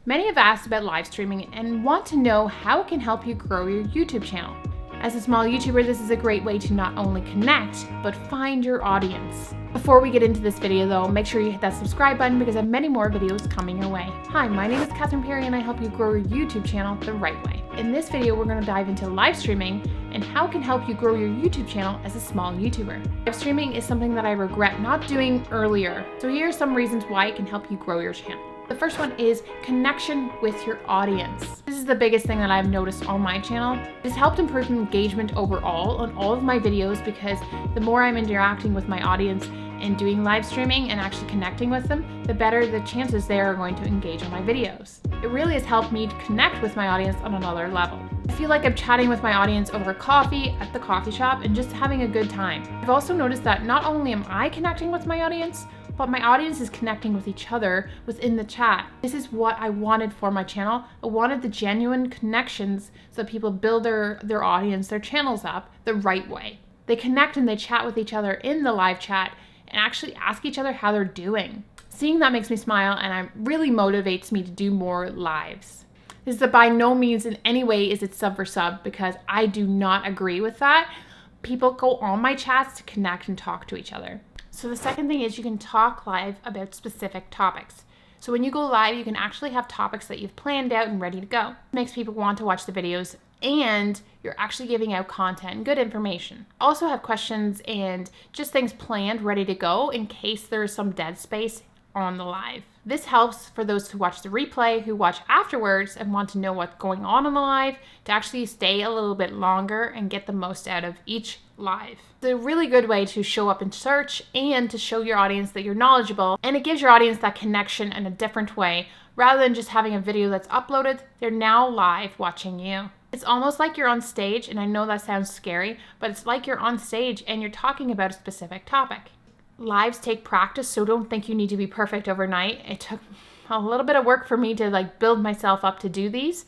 Many have asked about live streaming and want to know how it can help you grow your YouTube channel. As a small YouTuber, this is a great way to not only connect, but find your audience. Before we get into this video though, make sure you hit that subscribe button because I have many more videos coming your way. Hi, my name is Catherine Perry and I help you grow your YouTube channel the right way. In this video, we're going to dive into live streaming and how it can help you grow your YouTube channel as a small YouTuber. Live streaming is something that I regret not doing earlier. So here are some reasons why it can help you grow your channel. The first one is connection with your audience. This is the biggest thing that I've noticed on my channel. It has helped improve engagement overall on all of my videos because the more I'm interacting with my audience and doing live streaming and actually connecting with them, the better the chances they are going to engage on my videos. It really has helped me to connect with my audience on another level. I feel like I'm chatting with my audience over coffee at the coffee shop and just having a good time. I've also noticed that not only am I connecting with my audience, but my audience is connecting with each other within the chat. This is what I wanted for my channel. I wanted the genuine connections so that people build their audience, their channels up the right way. They connect and they chat with each other in the live chat and actually ask each other how they're doing. Seeing that makes me smile and it really motivates me to do more lives. This is by no means in any way is it sub for sub because I do not agree with that. People go on my chats to connect and talk to each other. So the second thing is you can talk live about specific topics. So when you go live, you can actually have topics that you've planned out and ready to go. It makes people want to watch the videos and you're actually giving out content and good information. Also have questions and just things planned, ready to go in case there's some dead space on the live. This helps for those who watch the replay, who watch afterwards and want to know what's going on the live, to actually stay a little bit longer and get the most out of each live. It's a really good way to show up in search and to show your audience that you're knowledgeable, and it gives your audience that connection in a different way. Rather than just having a video that's uploaded, they're now live watching you. It's almost like you're on stage, and I know that sounds scary, but it's like you're on stage and you're talking about a specific topic. Lives take practice, so don't think you need to be perfect overnight. It took a little bit of work for me to build myself up to do these.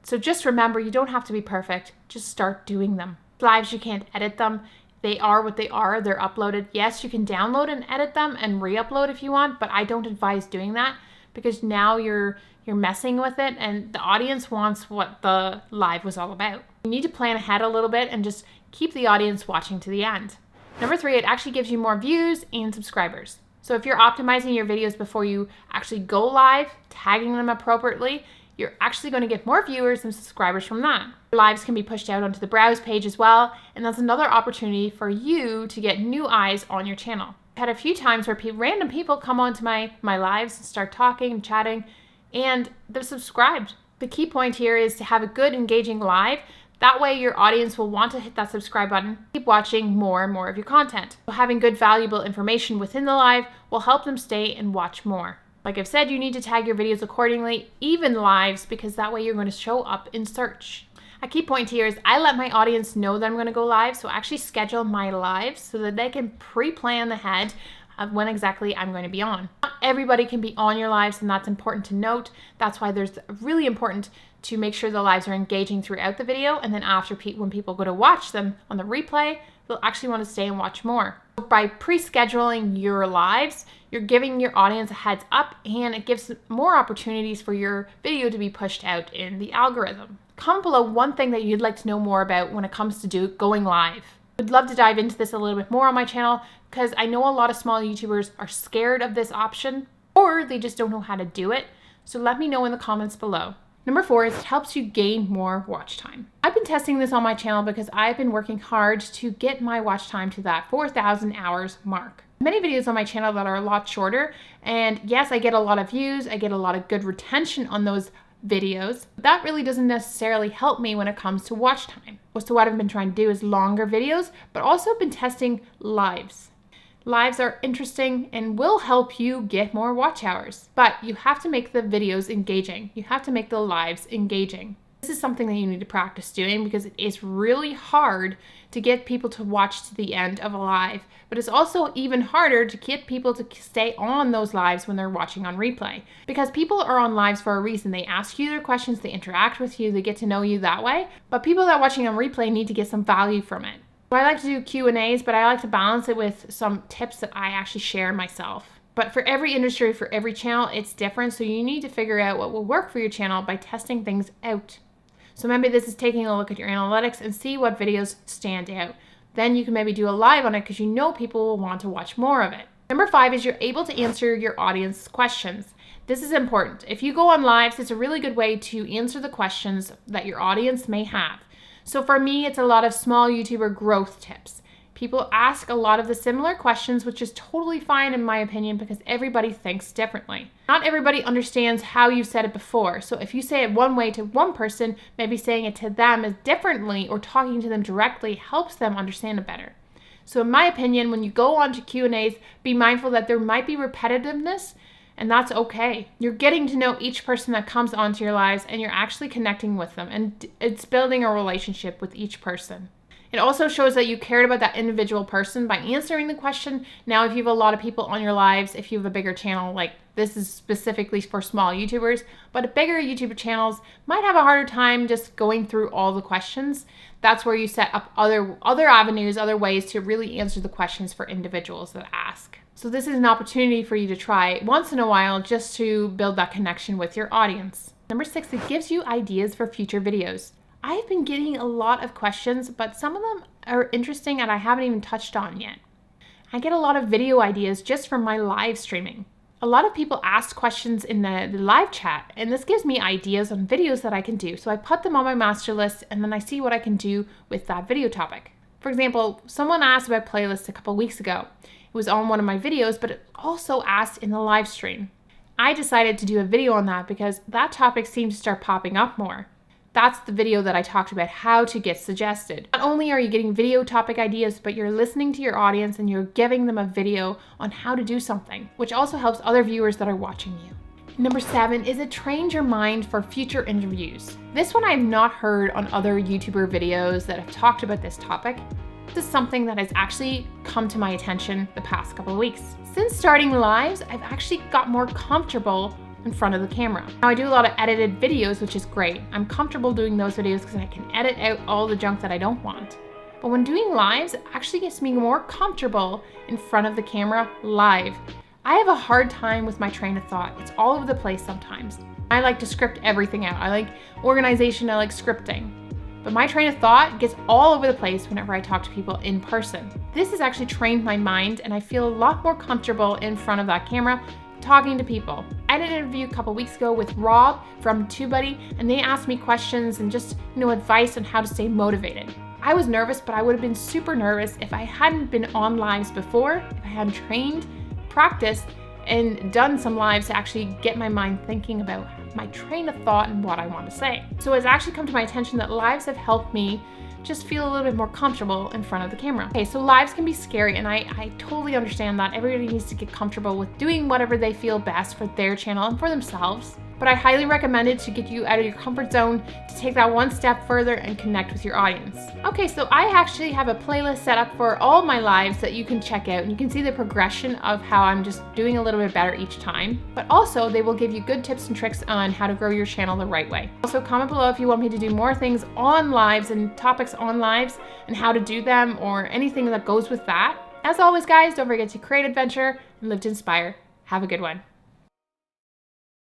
So just remember, you don't have to be perfect. Just start doing them. Lives, you can't edit them. They are what they are. They're uploaded. Yes, you can download and edit them and re-upload if you want, but I don't advise doing that because now you're messing with it and the audience wants what the live was all about. You need to plan ahead a little bit and just keep the audience watching to the end. Number 3, it actually gives you more views and subscribers. So if you're optimizing your videos before you actually go live, tagging them appropriately, you're actually going to get more viewers and subscribers from that. Lives can be pushed out onto the browse page as well, and that's another opportunity for you to get new eyes on your channel. I've had a few times where random people come onto my lives and start talking and chatting, and they're subscribed. The key point here is to have a good, engaging live. That way your audience will want to hit that subscribe button, keep watching more and more of your content. So having good, valuable information within the live will help them stay and watch more. Like I've said, you need to tag your videos accordingly, even lives, because that way you're going to show up in search. A key point here is I let my audience know that I'm going to go live, so I actually schedule my lives so that they can pre-plan ahead of when exactly I'm going to be on. Not everybody can be on your lives, and that's important to note. That's why there's really important to make sure the lives are engaging throughout the video, and then after when people go to watch them on the replay, they'll actually want to stay and watch more. By pre-scheduling your lives, you're giving your audience a heads up, and it gives more opportunities for your video to be pushed out in the algorithm. Comment below one thing that you'd like to know more about when it comes to going live. I'd love to dive into this a little bit more on my channel because I know a lot of small YouTubers are scared of this option or they just don't know how to do it. So let me know in the comments below. Number 4 is it helps you gain more watch time. I've been testing this on my channel because I've been working hard to get my watch time to that 4,000 hours mark. Many videos on my channel that are a lot shorter, and yes, I get a lot of views, I get a lot of good retention on those videos. But that really doesn't necessarily help me when it comes to watch time. So what I've been trying to do is longer videos, but also been testing lives. Lives are interesting and will help you get more watch hours, but you have to make the videos engaging. You have to make the lives engaging. This is something that you need to practice doing because it is really hard to get people to watch to the end of a live, but it's also even harder to get people to stay on those lives when they're watching on replay because people are on lives for a reason. They ask you their questions, they interact with you, they get to know you that way, but people that are watching on replay need to get some value from it. So I like to do Q&As, but I like to balance it with some tips that I actually share myself. But for every industry, for every channel, it's different. So you need to figure out what will work for your channel by testing things out. So maybe this is taking a look at your analytics and see what videos stand out. Then you can maybe do a live on it because you know people will want to watch more of it. Number 5 is you're able to answer your audience questions. This is important. If you go on lives, it's a really good way to answer the questions that your audience may have. So for me, it's a lot of small YouTuber growth tips. People ask a lot of the similar questions, which is totally fine in my opinion because everybody thinks differently. Not everybody understands how you said it before. So if you say it one way to one person, maybe saying it to them is differently or talking to them directly helps them understand it better. So in my opinion, when you go on to Q&As, be mindful that there might be repetitiveness, and that's okay. You're getting to know each person that comes onto your lives and you're actually connecting with them, and it's building a relationship with each person. It also shows that you cared about that individual person by answering the question. Now, if you have a lot of people on your lives, if you have a bigger channel, like this is specifically for small YouTubers, but bigger YouTube channels might have a harder time just going through all the questions. That's where you set up other avenues, other ways to really answer the questions for individuals that ask. So this is an opportunity for you to try once in a while just to build that connection with your audience. Number 6, it gives you ideas for future videos. I've been getting a lot of questions, but some of them are interesting and I haven't even touched on yet. I get a lot of video ideas just from my live streaming. A lot of people ask questions in the live chat, and this gives me ideas on videos that I can do. So I put them on my master list and then I see what I can do with that video topic. For example, someone asked about playlists a couple weeks ago. It was on one of my videos, but it also asked in the live stream. I decided to do a video on that because that topic seemed to start popping up more. That's the video that I talked about how to get suggested. Not only are you getting video topic ideas, but you're listening to your audience and you're giving them a video on how to do something, which also helps other viewers that are watching you. Number 7 is it trains your mind for future interviews. This one I've not heard on other YouTuber videos that have talked about this topic. This is something that has actually come to my attention the past couple of weeks. Since starting lives, I've actually got more comfortable in front of the camera. Now I do a lot of edited videos, which is great. I'm comfortable doing those videos because I can edit out all the junk that I don't want. But when doing lives, it actually gets me more comfortable in front of the camera live. I have a hard time with my train of thought. It's all over the place sometimes. I like to script everything out. I like organization, I like scripting. But my train of thought gets all over the place whenever I talk to people in person. This has actually trained my mind and I feel a lot more comfortable in front of that camera talking to people. I did an interview a couple weeks ago with Rob from TubeBuddy, and they asked me questions and just, advice on how to stay motivated. I was nervous, but I would have been super nervous if I hadn't been on lives before, if I hadn't trained, practiced, and done some lives to actually get my mind thinking about my train of thought and what I want to say. So it's actually come to my attention that lives have helped me just feel a little bit more comfortable in front of the camera. Okay, so lives can be scary, and I totally understand that. Everybody needs to get comfortable with doing whatever they feel best for their channel and for themselves. But I highly recommend it to get you out of your comfort zone, to take that one step further and connect with your audience. Okay, so I actually have a playlist set up for all my lives that you can check out, and you can see the progression of how I'm just doing a little bit better each time. But also, they will give you good tips and tricks on how to grow your channel the right way. Also, comment below if you want me to do more things on lives and topics on lives and how to do them or anything that goes with that. As always, guys, don't forget to create adventure and live to inspire. Have a good one.